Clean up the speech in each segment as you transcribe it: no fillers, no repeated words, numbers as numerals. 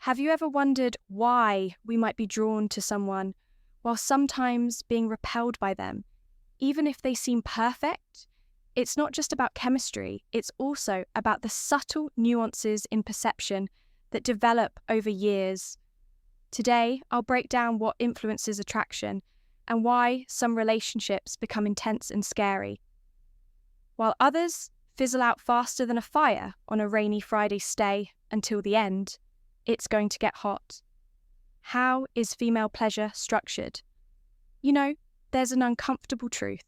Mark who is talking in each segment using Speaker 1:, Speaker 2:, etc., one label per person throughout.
Speaker 1: Have you ever wondered why we might be drawn to someone while sometimes being repelled by them, even if they seem perfect? It's not just about chemistry, it's also about the subtle nuances in perception that develop over years. Today, I'll break down what influences attraction and why some relationships become intense and scary, while others fizzle out faster than a fire on a rainy Friday stay until the end. It's going to get hot. How is female pleasure structured? You know, there's an uncomfortable truth.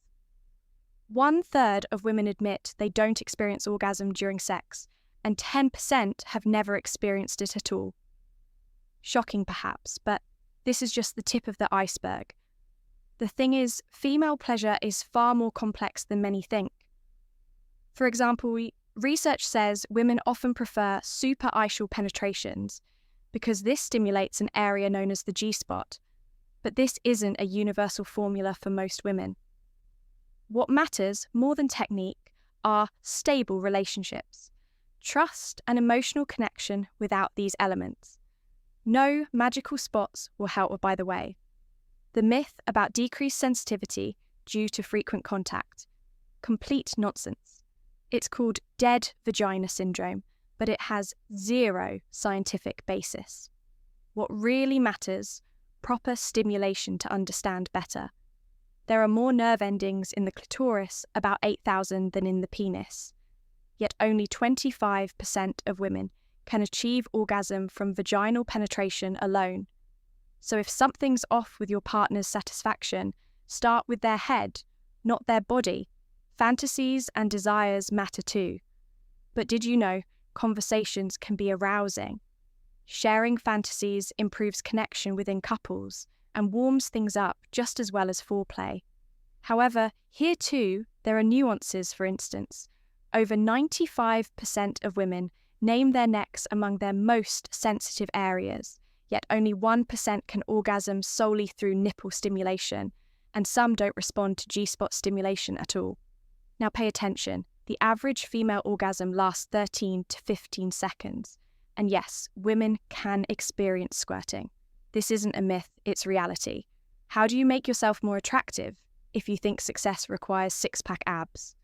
Speaker 1: 1/3 of women admit they don't experience orgasm during sex, and 10% have never experienced it at all. Shocking perhaps, but this is just the tip of the iceberg. The thing is, female pleasure is far more complex than many think. For example, research says women often prefer superintial penetrations because this stimulates an area known as the G-spot, but this isn't a universal formula for most women. What matters more than technique are stable relationships, trust and emotional connection without these elements. No magical spots will help, by the way. The myth about decreased sensitivity due to frequent contact. Complete nonsense. It's called dead vagina syndrome, but it has zero scientific basis. What really matters, proper stimulation to understand better. There are more nerve endings in the clitoris, about 8,000, than in the penis. Yet only 25% of women can achieve orgasm from vaginal penetration alone. So if something's off with your partner's satisfaction, start with their head, not their body. Fantasies and desires matter too. But did you know conversations can be arousing? Sharing fantasies improves connection within couples and warms things up just as well as foreplay. However, here too, there are nuances. For instance, over 95% of women name their necks among their most sensitive areas, yet only 1% can orgasm solely through nipple stimulation, and some don't respond to G-spot stimulation at all. Now pay attention, the average female orgasm lasts 13 to 15 seconds. And yes, women can experience squirting. This isn't a myth, it's reality. How do you make yourself more attractive if you think success requires six-pack abs?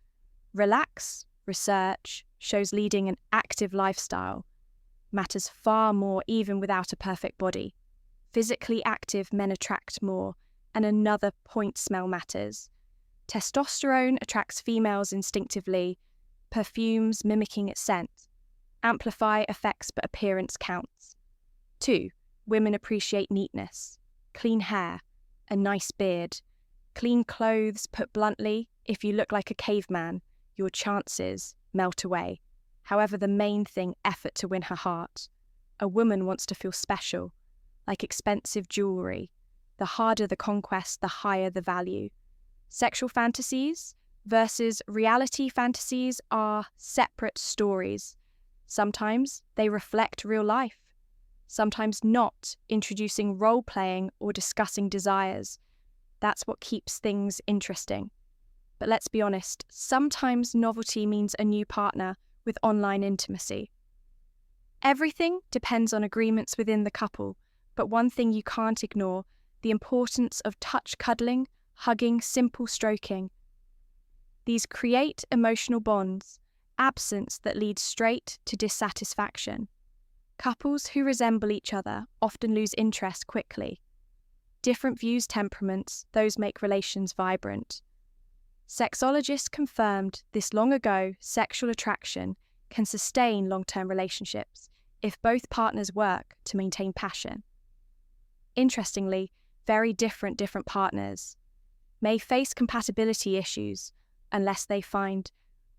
Speaker 1: Relax. Research shows leading an active lifestyle matters far more even without a perfect body. Physically active men attract more, and another point: smell matters. Testosterone attracts females instinctively, perfumes mimicking its scent. Amplify effects, but appearance counts. 2. Women appreciate neatness, clean hair, a nice beard. Clean clothes, put bluntly, if you look like a caveman, your chances melt away. However, the main thing, effort to win her heart. A woman wants to feel special, like expensive jewelry. The harder the conquest, the higher the value. Sexual fantasies versus reality fantasies are separate stories. Sometimes they reflect real life, sometimes not, introducing role-playing or discussing desires. That's what keeps things interesting. But let's be honest, sometimes novelty means a new partner with online intimacy. Everything depends on agreements within the couple, but one thing you can't ignore: the importance of touch cuddling, hugging, simple stroking. These create emotional bonds, absence that leads straight to dissatisfaction. Couples who resemble each other often lose interest quickly. Different views, temperaments, those make relations vibrant. Sexologists confirmed this long ago: sexual attraction can sustain long-term relationships if both partners work to maintain passion. Interestingly, very different partners may face compatibility issues unless they find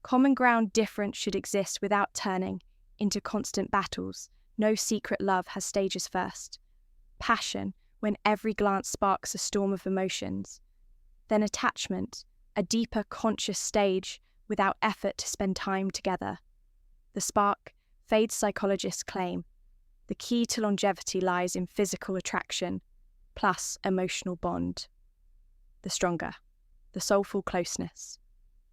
Speaker 1: common ground. Different should exist without turning into constant battles. No secret love has stages first. Passion, when every glance sparks a storm of emotions. Then attachment, a deeper conscious stage without effort to spend time together. The spark fades, psychologists claim. The key to longevity lies in physical attraction plus emotional bond. The stronger, the soulful closeness.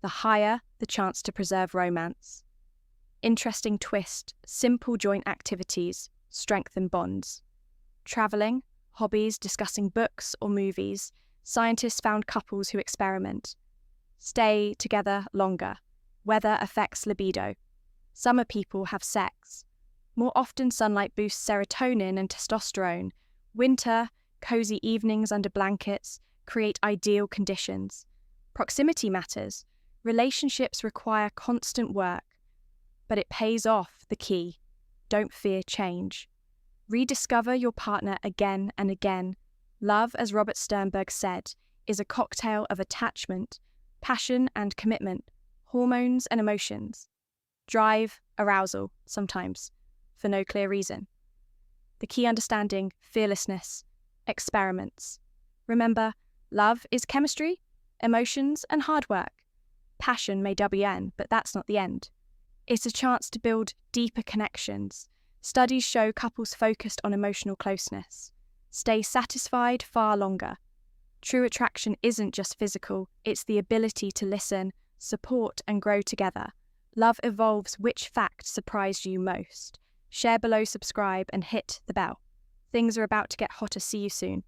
Speaker 1: The higher, the chance to preserve romance. Interesting twist: simple joint activities, strengthen bonds. Traveling, hobbies, discussing books or movies, scientists found couples who experiment. Stay together longer. Weather affects libido. Summer people have sex. More often, sunlight boosts serotonin and testosterone. Winter, cozy evenings under blankets create ideal conditions. Proximity matters. Relationships require constant work. But it pays off, the key. Don't fear change. Rediscover your partner again and again. Love, as Robert Sternberg said, is a cocktail of attachment, passion and commitment, hormones and emotions. Drive, arousal, sometimes, for no clear reason. The key understanding, fearlessness, experiments. Remember, love is chemistry, emotions, and hard work. Passion may WN, but that's not the end. It's a chance to build deeper connections. Studies show couples focused on emotional closeness stay satisfied far longer. True attraction isn't just physical, it's the ability to listen, support, and grow together. Love evolves. Which fact surprised you most? Share below, subscribe, and hit the bell. Things are about to get hotter. See you soon.